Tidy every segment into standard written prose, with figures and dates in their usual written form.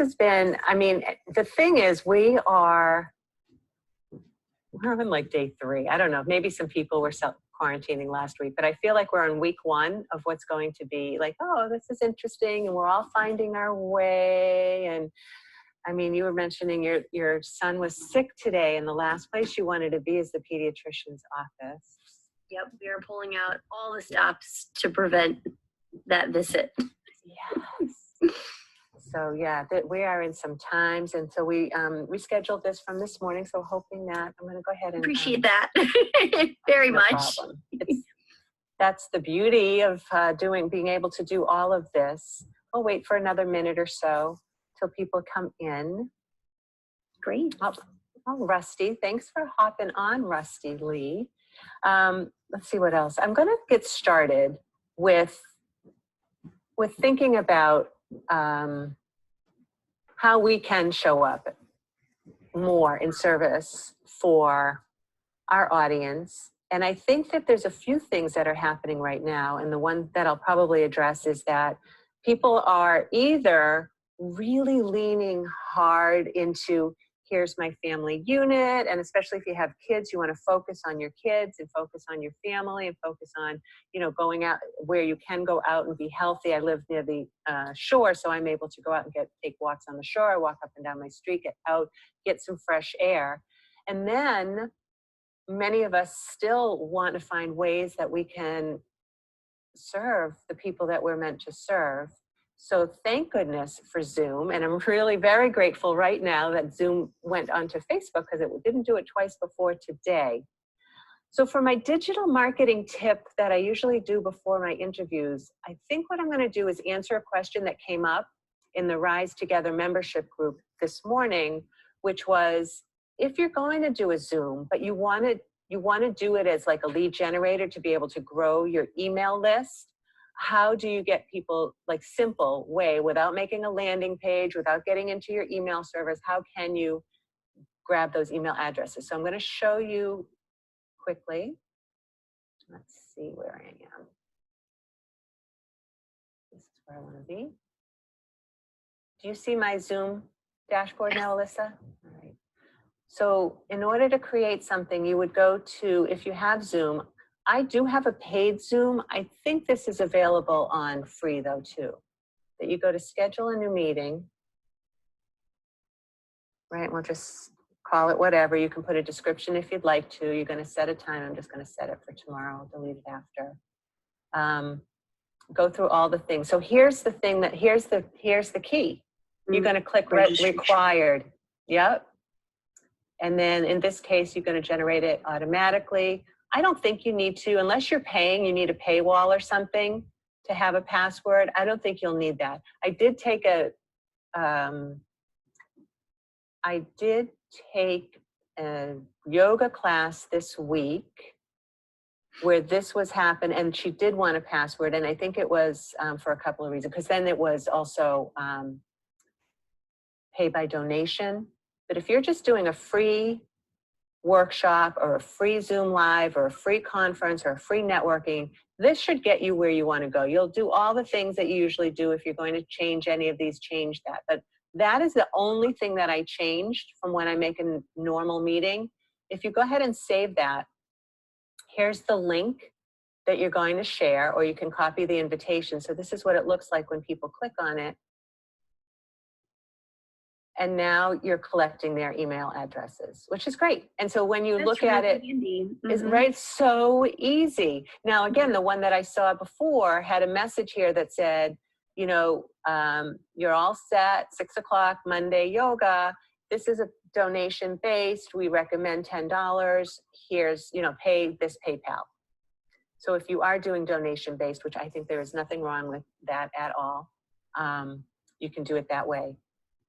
has been, I mean, the thing is, we're on like day 3. I don't know, maybe some people were self-quarantining last week, but I feel like we're on week 1 of what's going to be like, oh, this is interesting, and we're all finding our way. And I mean, you were mentioning your son was sick today, and the last place you wanted to be is the pediatrician's office. Yep, we are pulling out all the stops to prevent that visit. Yes. So yeah, we are in some times, and so we rescheduled this from this morning. So hoping that I'm going to go ahead and appreciate that very much. That's the beauty of being able to do all of this. We'll wait for another minute or so till people come in. Great. Oh, Rusty, thanks for hopping on, Rusty Lee. Let's see what else. I'm going to get started with thinking about how we can show up more in service for our audience. And I think that there's a few things that are happening right now. And the one that I'll probably address is that people are either really leaning hard into, here's my family unit, and especially if you have kids, you want to focus on your kids and focus on your family and focus on, going out where you can go out and be healthy. I live near the shore, so I'm able to go out and take walks on the shore, walk up and down my street, get out, get some fresh air. And then many of us still want to find ways that we can serve the people that we're meant to serve. So thank goodness for Zoom. And I'm really very grateful right now that Zoom went onto Facebook, because it didn't do it twice before today. So for my digital marketing tip that I usually do before my interviews, I think what I'm going to do is answer a question that came up in the Rise Together membership group this morning, which was, if you're going to do a Zoom, but you want to do it as like a lead generator to be able to grow your email list, how do you get people, like, simple way, without making a landing page, without getting into your email servers, how can you grab those email addresses? So I'm going to show you quickly. Let's see where I am. This is where I want to be. Do you see my Zoom dashboard now, Alyssa? All right. So in order to create something, you would go to, if you have Zoom, I do have a paid Zoom. I think this is available on free though too. That you go to schedule a new meeting, right? We'll just call it whatever. You can put a description if you'd like to. You're going to set a time. I'm just going to set it for tomorrow. I'll delete it after. Go through all the things. So here's the thing here's the key. You're going to click required. Yep. And then in this case, you're going to generate it automatically. I don't think you need to, unless you're paying, you need a paywall or something to have a password. I don't think you'll need that. I did take a yoga class this week where this was happening, and she did want a password, and I think it was for a couple of reasons, because then it was also pay by donation. But if you're just doing a free workshop or a free Zoom Live or a free conference or a free networking, this should get you where you want to go. You'll do all the things that you usually do. If you're going to change any of these, change that. But that is the only thing that I changed from when I make a normal meeting. If you go ahead and save that, here's the link that you're going to share, or you can copy the invitation. So this is what it looks like when people click on it. And now you're collecting their email addresses, which is great. And so when you look at it, it's right, so easy. Now, again, the one that I saw before had a message here that said, you're all set, 6 o'clock Monday yoga. This is a donation based. We recommend $10. Here's, pay this PayPal. So if you are doing donation based, which I think there is nothing wrong with that at all, you can do it that way.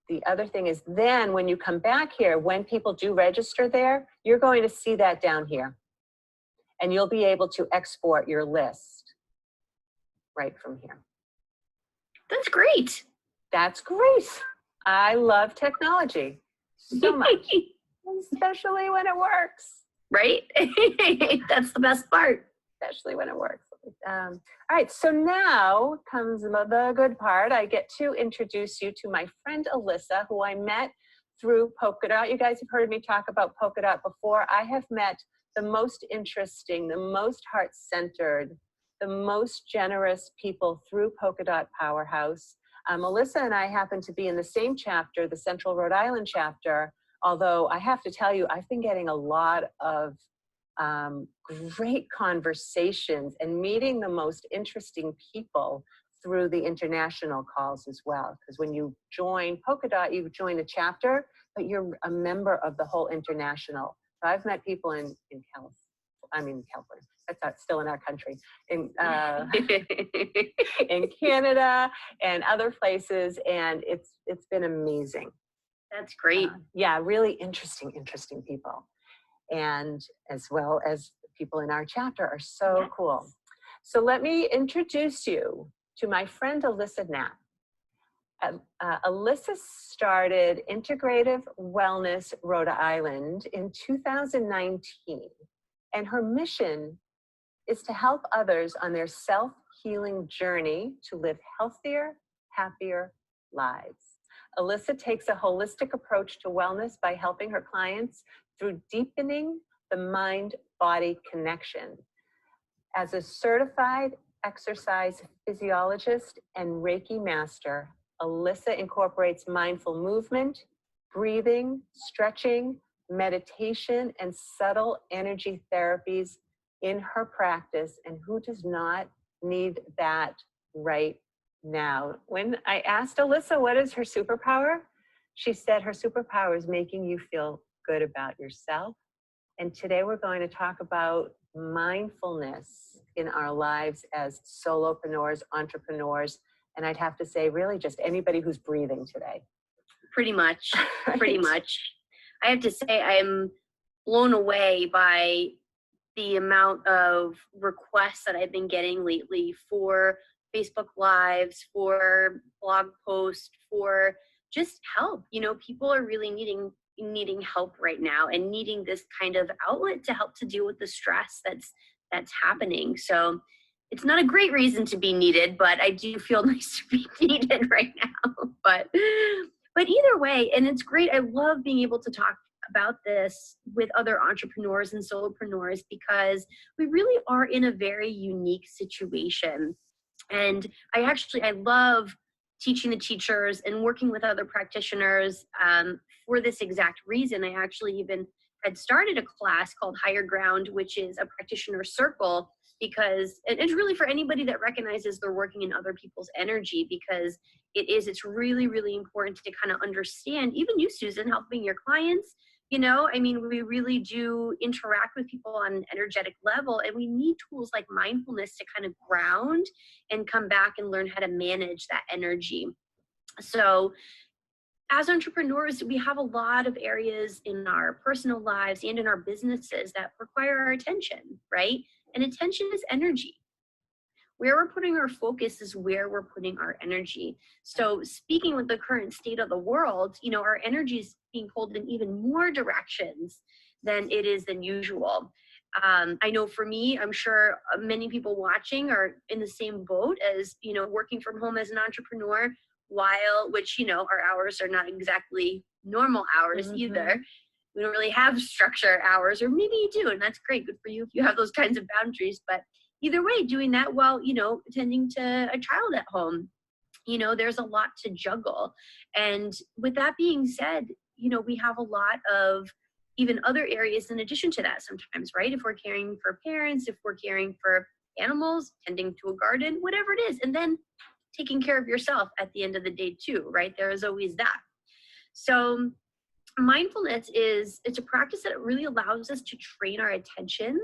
The other thing is, then when you come back here, when people do register there, you're going to see that down here. And you'll be able to export your list right from here. That's great. That's great. I love technology so much, especially when it works. Right? That's the best part. Especially when it works. All right, so now comes the good part. I get to introduce you to my friend Alyssa, who I met through Polka Dot. You guys have heard me talk about Polka Dot before. I have met the most interesting, the most heart-centered, the most generous people through Polka Dot Powerhouse. Alyssa and I happen to be in the same chapter, the Central Rhode Island chapter, although I have to tell you, I've been getting a lot of great conversations and meeting the most interesting people through the international calls as well. Because when you join Polka Dot, you join a chapter, but you're a member of the whole international. So I've met people in California, that's not still in our country, in in Canada and other places, and it's been amazing. That's great. Yeah, really interesting people. And as well as people in our chapter are so cool. So let me introduce you to my friend Alyssa Knapp. Alyssa started Integrative Wellness Rhode Island in 2019, and her mission is to help others on their self-healing journey to live healthier, happier lives. Alyssa takes a holistic approach to wellness by helping her clients through deepening the mind-body connection. As a certified exercise physiologist and Reiki master, Alyssa incorporates mindful movement, breathing, stretching, meditation, and subtle energy therapies in her practice. And who does not need that right now? When I asked Alyssa what is her superpower, she said her superpower is making you feel good about yourself. And today we're going to talk about mindfulness in our lives as solopreneurs, entrepreneurs, and I'd have to say really just anybody who's breathing today. Pretty much, Right? pretty much. I have to say I'm blown away by the amount of requests that I've been getting lately for Facebook Lives, for blog posts, for just help. You know, people are really needing help right now and needing this kind of outlet to help to deal with the stress that's happening. So it's not a great reason to be needed, but I do feel nice to be needed right now. But either way, and it's great. I love being able to talk about this with other entrepreneurs and solopreneurs because we really are in a very unique situation. And I love teaching the teachers and working with other practitioners for this exact reason. I actually even had started a class called Higher Ground, which is a practitioner circle, because it's really for anybody that recognizes they're working in other people's energy, because it's really, really important to kind of understand, even you, Susan, helping your clients. You know, I mean, we really do interact with people on an energetic level, and we need tools like mindfulness to kind of ground and come back and learn how to manage that energy. So as entrepreneurs, we have a lot of areas in our personal lives and in our businesses that require our attention, right? And attention is energy. Where we're putting our focus is where we're putting our energy. So speaking with the current state of the world, you know, our energy is being pulled in even more directions than it is than usual. I know for me, I'm sure many people watching are in the same boat as, you know, working from home as an entrepreneur, which, you know, our hours are not exactly normal hours either. We don't really have structure hours, or maybe you do, and that's great. Good for you if you have those kinds of boundaries. But either way, doing that while, you know, attending to a child at home, you know, there's a lot to juggle. And with that being said, you know, we have a lot of even other areas in addition to that sometimes, right? If we're caring for parents, if we're caring for animals, tending to a garden, whatever it is, and then taking care of yourself at the end of the day too, right? There is always that. So mindfulness it's a practice that really allows us to train our attention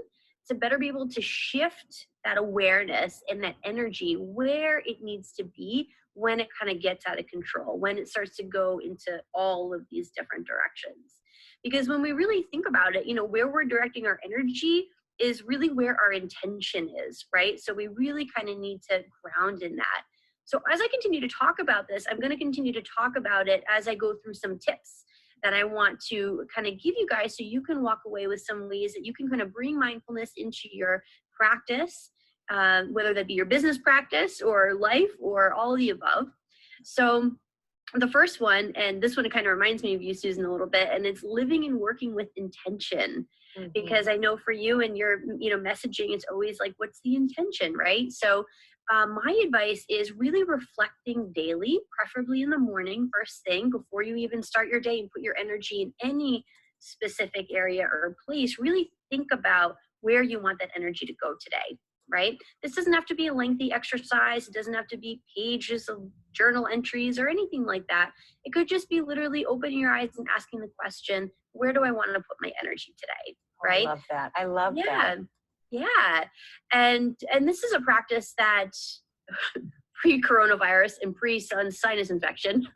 to better be able to shift that awareness and that energy where it needs to be when it kind of gets out of control, when it starts to go into all of these different directions. Because when we really think about it, you know, where we're directing our energy is really where our intention is, right? So we really kind of need to ground in that. So as I continue to talk about this, I'm going to continue to talk about it as I go through some tips that I want to kind of give you guys so you can walk away with some ways that you can kind of bring mindfulness into your practice whether that be your business practice or life or all of the above. So the first one, and this one kind of reminds me of you, Susan, a little bit, and it's living and working with intention. Because I know for you and your, messaging, it's always like, what's the intention, right? So my advice is really reflecting daily, preferably in the morning, first thing, before you even start your day and put your energy in any specific area or place. Really think about where you want that energy to go today, right? This doesn't have to be a lengthy exercise. It doesn't have to be pages of journal entries or anything like that. It could just be literally opening your eyes and asking the question, where do I want to put my energy today? Right? I love that. I love that. Yeah. And this is a practice that pre-coronavirus and pre-sinus infection,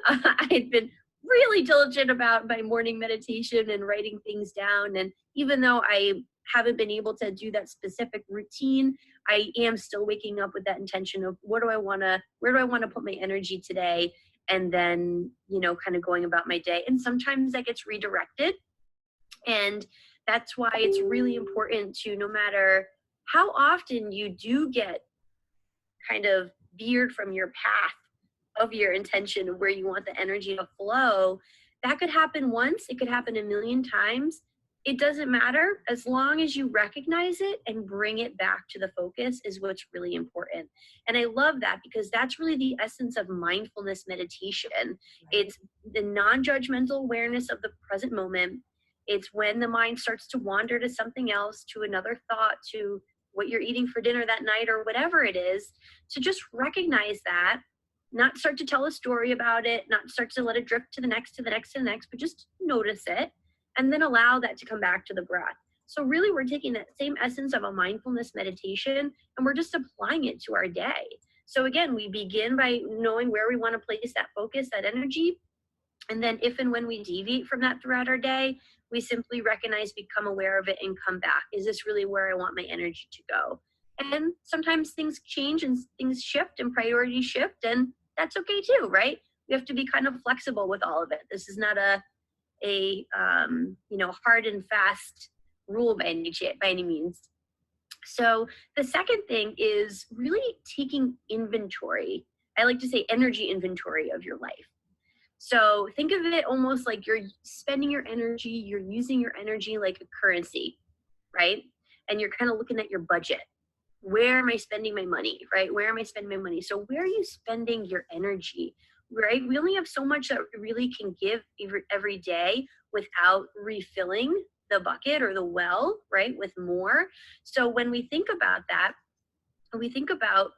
I had been really diligent about my morning meditation and writing things down. And even though I haven't been able to do that specific routine, I am still waking up with that intention of where do I want to put my energy today? And then, kind of going about my day. And sometimes that gets redirected. And that's why it's really important to, no matter how often you do get kind of veered from your path of your intention of where you want the energy to flow, that could happen once, it could happen a million times. It doesn't matter, as long as you recognize it and bring it back to the focus is what's really important. And I love that, because that's really the essence of mindfulness meditation. Right. It's the non-judgmental awareness of the present moment. It's when the mind starts to wander to something else, to another thought, to what you're eating for dinner that night or whatever it is, to just recognize that, not start to tell a story about it, not start to let it drift to the next, to the next, to the next, but just notice it and then allow that to come back to the breath. So really we're taking that same essence of a mindfulness meditation and we're just applying it to our day. So again, we begin by knowing where we want to place that focus, that energy. And then if and when we deviate from that throughout our day, we simply recognize, become aware of it, and come back. Is this really where I want my energy to go? And sometimes things change and things shift and priorities shift, and that's okay too, right? We have to be kind of flexible with all of it. This is not a hard and fast rule by any means. So the second thing is really taking inventory. I like to say energy inventory of your life. So think of it almost like you're spending your energy, you're using your energy like a currency, right? And you're kind of looking at your budget. Where am I spending my money, right? Where am I spending my money? So where are you spending your energy, right? We only have so much that we really can give every day without refilling the bucket or the well, right? With more. So when we think about that, we think about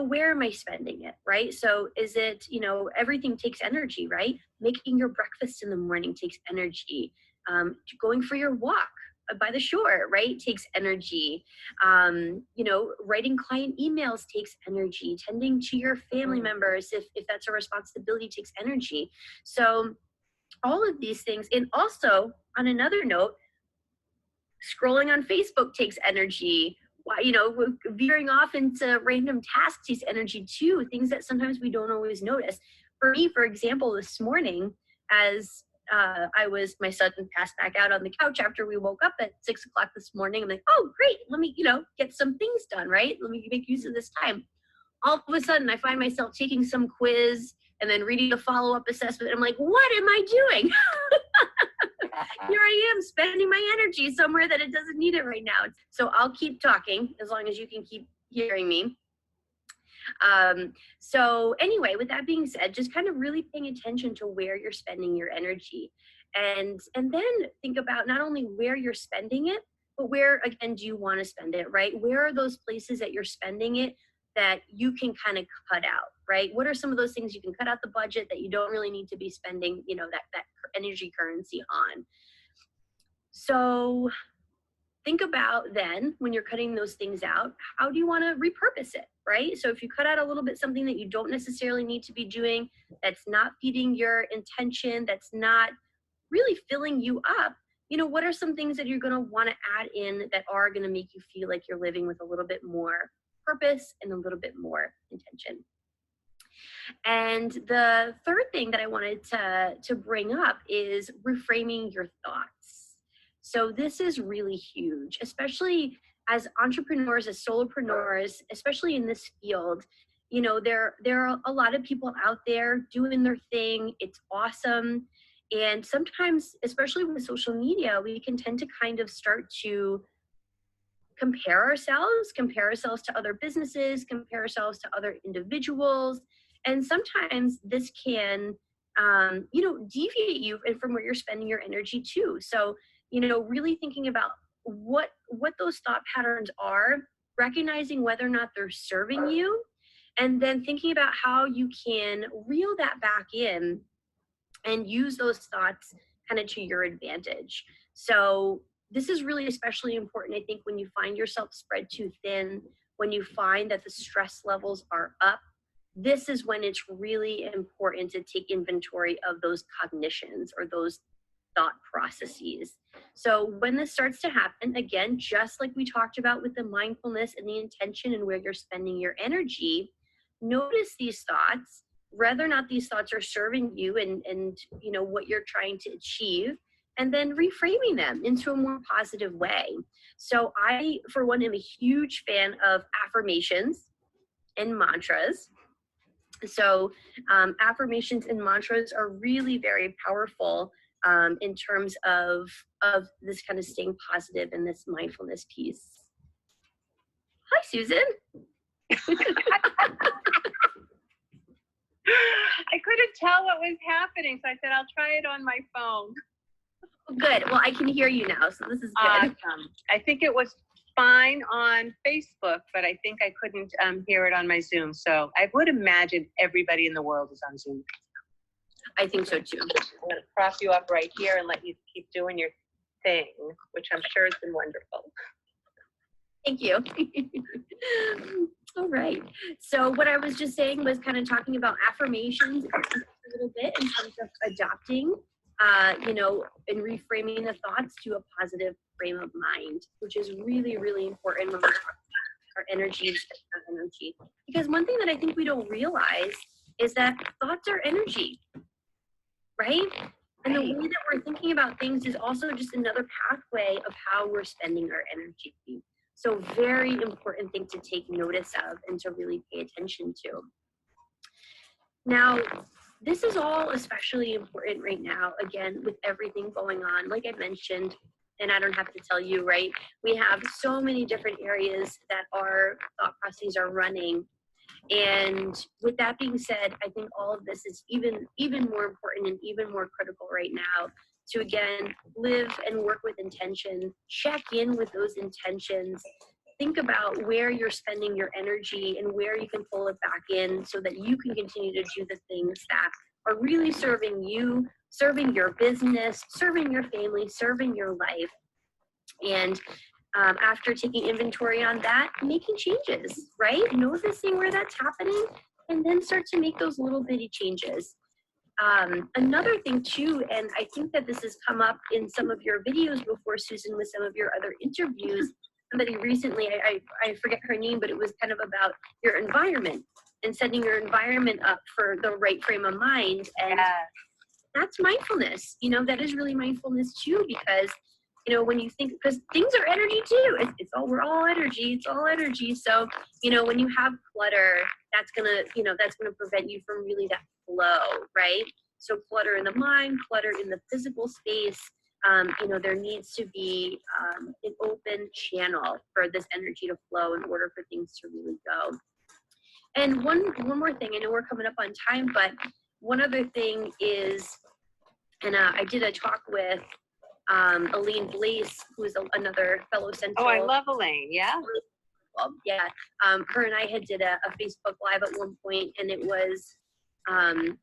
where am I spending it, right? So is it, everything takes energy, right? Making your breakfast in the morning takes energy. Going for your walk by the shore, right, takes energy. Writing client emails takes energy. Tending to your family members, if that's a responsibility, takes energy. So all of these things. And also, on another note, scrolling on Facebook takes energy. Veering off into random tasks takes energy too, things that sometimes we don't always notice. For me, for example, this morning, as my son passed back out on the couch after we woke up at 6 o'clock this morning. I'm like, oh, great. Let me, get some things done, right? Let me make use of this time. All of a sudden, I find myself taking some quiz and then reading a follow-up assessment. I'm like, what am I doing? Here I am spending my energy somewhere that it doesn't need it right now. So I'll keep talking as long as you can keep hearing me. So anyway, with that being said, just kind of really paying attention to where you're spending your energy, and then think about not only where you're spending it, but where, again, do you want to spend it, right? Where are those places that you're spending it that you can kind of cut out, right? What are some of those things you can cut out the budget that you don't really need to be spending, that energy currency on? So think about then, when you're cutting those things out, how do you want to repurpose it, right? So if you cut out a little bit something that you don't necessarily need to be doing, that's not feeding your intention, that's not really filling you up, what are some things that you're going to want to add in that are going to make you feel like you're living with a little bit more purpose and a little bit more intention? And the third thing that I wanted to bring up is reframing your thoughts. So this is really huge, especially as entrepreneurs, as solopreneurs, especially in this field, you know, there are a lot of people out there doing their thing. It's awesome. And sometimes, especially with social media, we can tend to kind of start to compare ourselves to other businesses, compare ourselves to other individuals. And sometimes this can, you know, deviate you from where you're spending your energy too. So, you know, really thinking about what those thought patterns are, recognizing whether or not they're serving you, and then thinking about how you can reel that back in and use those thoughts kind of to your advantage. So this is really especially important, I think, when you find yourself spread too thin, when you find that the stress levels are up. This is when it's really important to take inventory of those cognitions or those thought processes. So when this starts to happen, again, just like we talked about with the mindfulness and the intention and where you're spending your energy, notice these thoughts, whether or not these thoughts are serving you and you know what you're trying to achieve, and then reframing them into a more positive way. So I, for one, am a huge fan of affirmations and mantras. So affirmations and mantras are really very powerful in terms of this kind of staying positive and this mindfulness piece. Hi, Susan. I couldn't tell what was happening, so I said, I'll try it on my phone. Good. Well, I can hear you now, so this is good. Awesome. I think it was fine on Facebook, but I think I couldn't hear it on my Zoom. So I would imagine everybody in the world is on Zoom. I think so too. I'm going to prop you up right here and let you keep doing your thing, which I'm sure has been wonderful. Thank you. All right. So what I was just saying was kind of talking about affirmations a little bit in terms of adopting, you know, and reframing the thoughts to a positive frame of mind, which is really, really important when we talk about our energy and our energy. Because one thing that I think we don't realize is that thoughts are energy, right? And the way that we're thinking about things is also just another pathway of how we're spending our energy. So very important thing to take notice of and to really pay attention to. Now, this is all especially important right now, again, with everything going on. Like I mentioned, and I don't have to tell you, right? We have so many different areas that our thought processes are running. And with that being said, I think all of this is even more important and even more critical right now to, again, live and work with intention, check in with those intentions, think about where you're spending your energy and where you can pull it back in so that you can continue to do the things that are really serving you, serving your business, serving your family, serving your life. And after taking inventory on that, making changes, right? Noticing where that's happening and then start to make those little bitty changes. Another thing too, and I think that this has come up in some of your videos before, Susan, with some of your other interviews. Somebody recently, I forget her name, but it was kind of about your environment and setting your environment up for the right frame of mind. And that's mindfulness. You know, that is really mindfulness too, because, you know, when you think, because things are energy too. We're all energy. It's all energy. So, you know, when you have clutter, that's gonna prevent you from really that flow, right? So clutter in the mind, clutter in the physical space. You know, there needs to be an open channel for this energy to flow in order for things to really go. And one more thing, I know we're coming up on time, but one other thing is, and I did a talk with Elaine Blaise, who's another fellow Central. Oh, I love Elaine, yeah. Yeah, her and I had did a Facebook Live at one point, and it was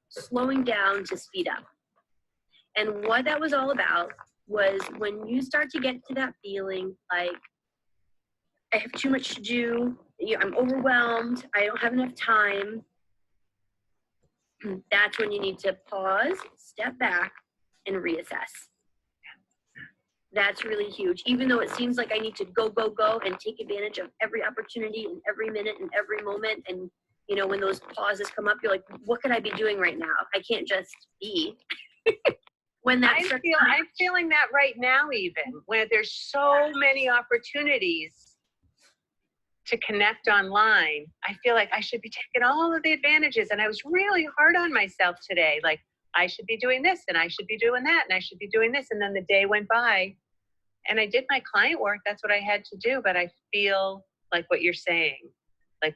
slowing down to speed up. And what that was all about was when you start to get to that feeling like, I have too much to do, I'm overwhelmed, I don't have enough time, that's when you need to pause, step back, and reassess. That's really huge. Even though it seems like I need to go, go, go and take advantage of every opportunity and every minute and every moment. And, you know, when those pauses come up, you're like, what could I be doing right now? I can't just be. When that I'm feeling that right now, even when there's so many opportunities. to connect online, I feel like I should be taking all of the advantages. And I was really hard on myself today. Like, I should be doing this and I should be doing that and I should be doing this. And then the day went by and I did my client work. That's what I had to do. But I feel like what you're saying, like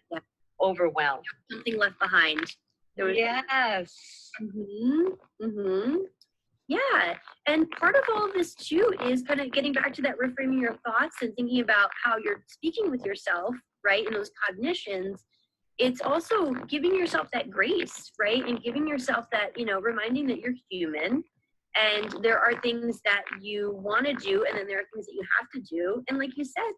overwhelmed. Something left behind. Yes. Yeah. And part of all of this too is kind of getting back to that reframing your thoughts and thinking about how you're speaking with yourself, right? And those cognitions. It's also giving yourself that grace, right? And giving yourself that, reminding that you're human and there are things that you want to do and then there are things that you have to do. And like you said,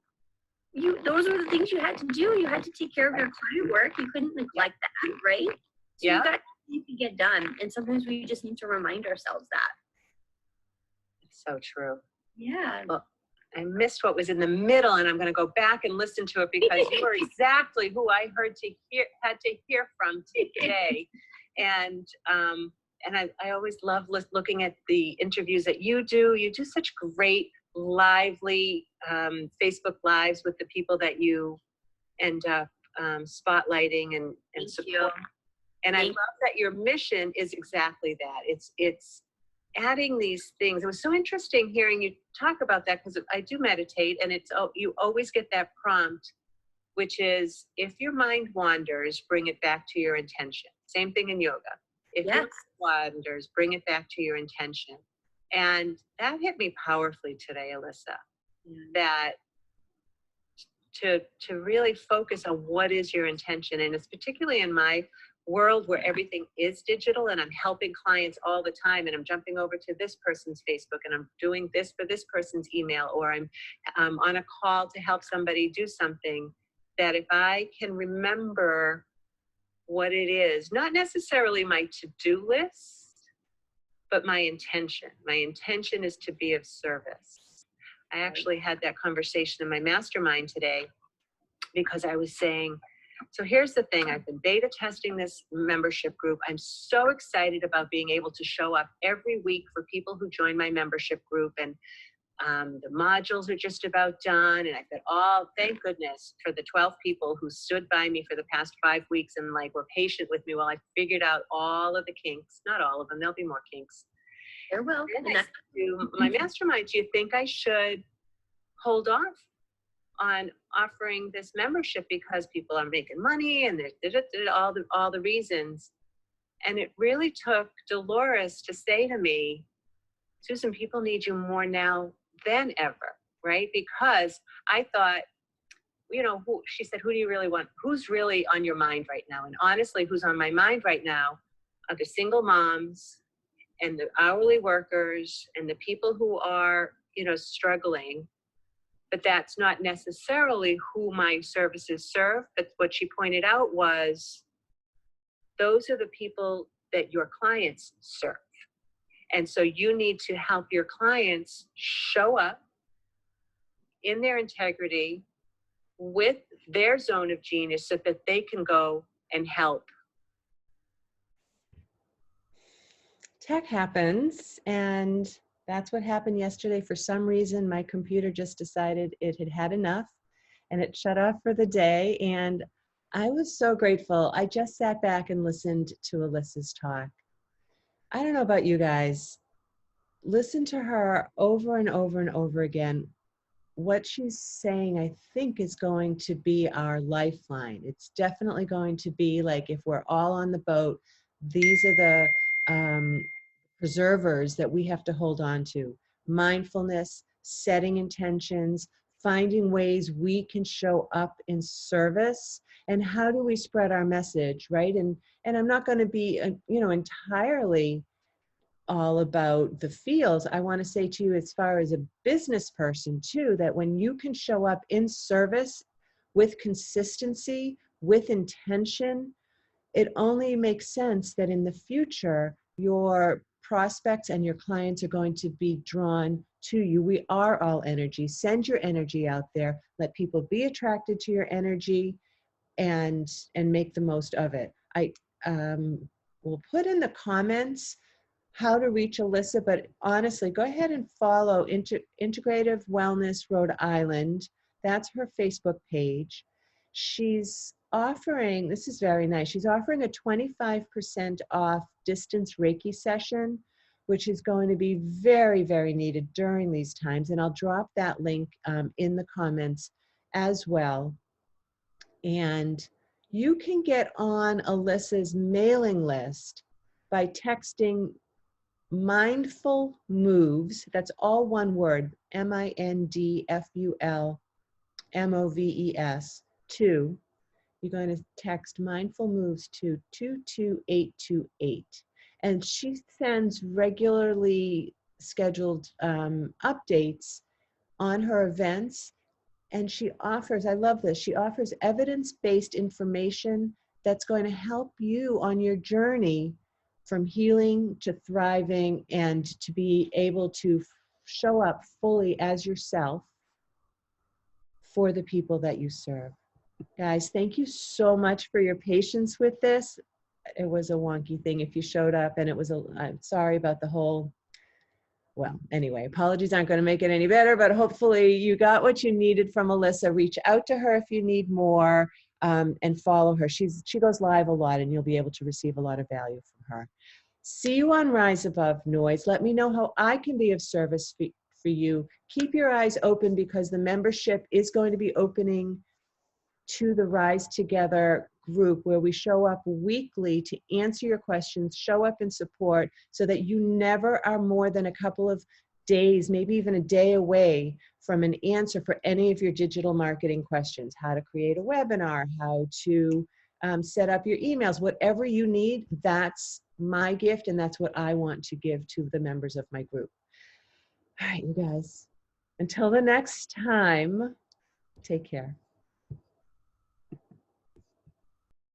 those were the things you had to do. You had to take care of your client work. You couldn't neglect that, right? So you got to get done. And sometimes we just need to remind ourselves that. It's so true. Yeah. Well, I missed what was in the middle, and I'm going to go back and listen to it because you were exactly who I had to hear from today. And I always love looking at the interviews that you do. You do such great, lively Facebook Lives with the people that you end up spotlighting and support. And I love that your mission is exactly that. It's adding these things. It was so interesting hearing you talk about that because I do meditate, and you always get that prompt, which is if your mind wanders, bring it back to your intention. Same thing in yoga. If your mind wanders, bring it back to your intention. And that hit me powerfully today, Alyssa, that to really focus on what is your intention. And it's particularly in my world where everything is digital and I'm helping clients all the time and I'm jumping over to this person's Facebook and I'm doing this for this person's email, or I'm on a call to help somebody do something, that if I can remember what it is, not necessarily my to-do list, but my intention. My intention is to be of service. I actually had that conversation in my mastermind today because I was saying, so here's the thing, I've been beta testing this membership group. I'm so excited about being able to show up every week for people who join my membership group. And the modules are just about done. And I've got thank goodness for the 12 people who stood by me for the past 5 weeks and were patient with me while I figured out all of the kinks. Not all of them, there'll be more kinks. There will. And I said to my mastermind, do you think I should hold off on offering this membership because people are making money and there's all the reasons? And it really took Dolores to say to me, Susan, people need you more now than ever, right? Because I thought, she said, who do you really want? Who's really on your mind right now? And honestly, who's on my mind right now are the single moms and the hourly workers and the people who are, struggling. But that's not necessarily who my services serve. But what she pointed out was those are the people that your clients serve. And so you need to help your clients show up in their integrity with their zone of genius so that they can go and help. Tech happens, and that's what happened yesterday. For some reason, my computer just decided it had had enough and it shut off for the day. And I was so grateful. I just sat back and listened to Alyssa's talk. I don't know about you guys. Listen to her over and over and over again. What she's saying, I think, is going to be our lifeline. It's definitely going to be like, if we're all on the boat, these are the preservers that we have to hold on to. Mindfulness, setting intentions, finding ways we can show up in service, and how do we spread our message, right? And I'm not going to be, entirely all about the feels. I want to say to you, as far as a business person too, that when you can show up in service with consistency, with intention, it only makes sense that in the future, your prospects and your clients are going to be drawn to you. We are all energy. Send your energy out there. Let people be attracted to your energy and make the most of it. I will put in the comments how to reach Alyssa, but honestly, go ahead and follow Integrative Wellness Rhode Island. That's her Facebook page. she's offering, this is very nice, she's offering a 25% off distance Reiki session, which is going to be very, very needed during these times. And I'll drop that link in the comments as well. And you can get on Alyssa's mailing list by texting Mindful Moves, that's all one word, MINDFULMOVES, to, you're going to text Mindful Moves to 22828. And she sends regularly scheduled updates on her events. And she offers, I love this, she offers evidence-based information that's going to help you on your journey from healing to thriving and to be able to show up fully as yourself for the people that you serve. Guys, thank you so much for your patience with this. It was a wonky thing if you showed up, and it was I'm sorry about the whole, well, anyway, apologies aren't going to make it any better, but hopefully you got what you needed from Alyssa. Reach out to her if you need more, and follow her. She goes live a lot, and you'll be able to receive a lot of value from her. See you on Rise Above Noise. Let me know how I can be of service for you. Keep your eyes open, because the membership is going to be opening to the Rise Together group, where we show up weekly to answer your questions, show up in support, so that you never are more than a couple of days, maybe even a day away from an answer for any of your digital marketing questions. How to create a webinar, how to set up your emails, whatever you need. That's my gift, and that's what I want to give to the members of my group. All right, you guys, until the next time, take care.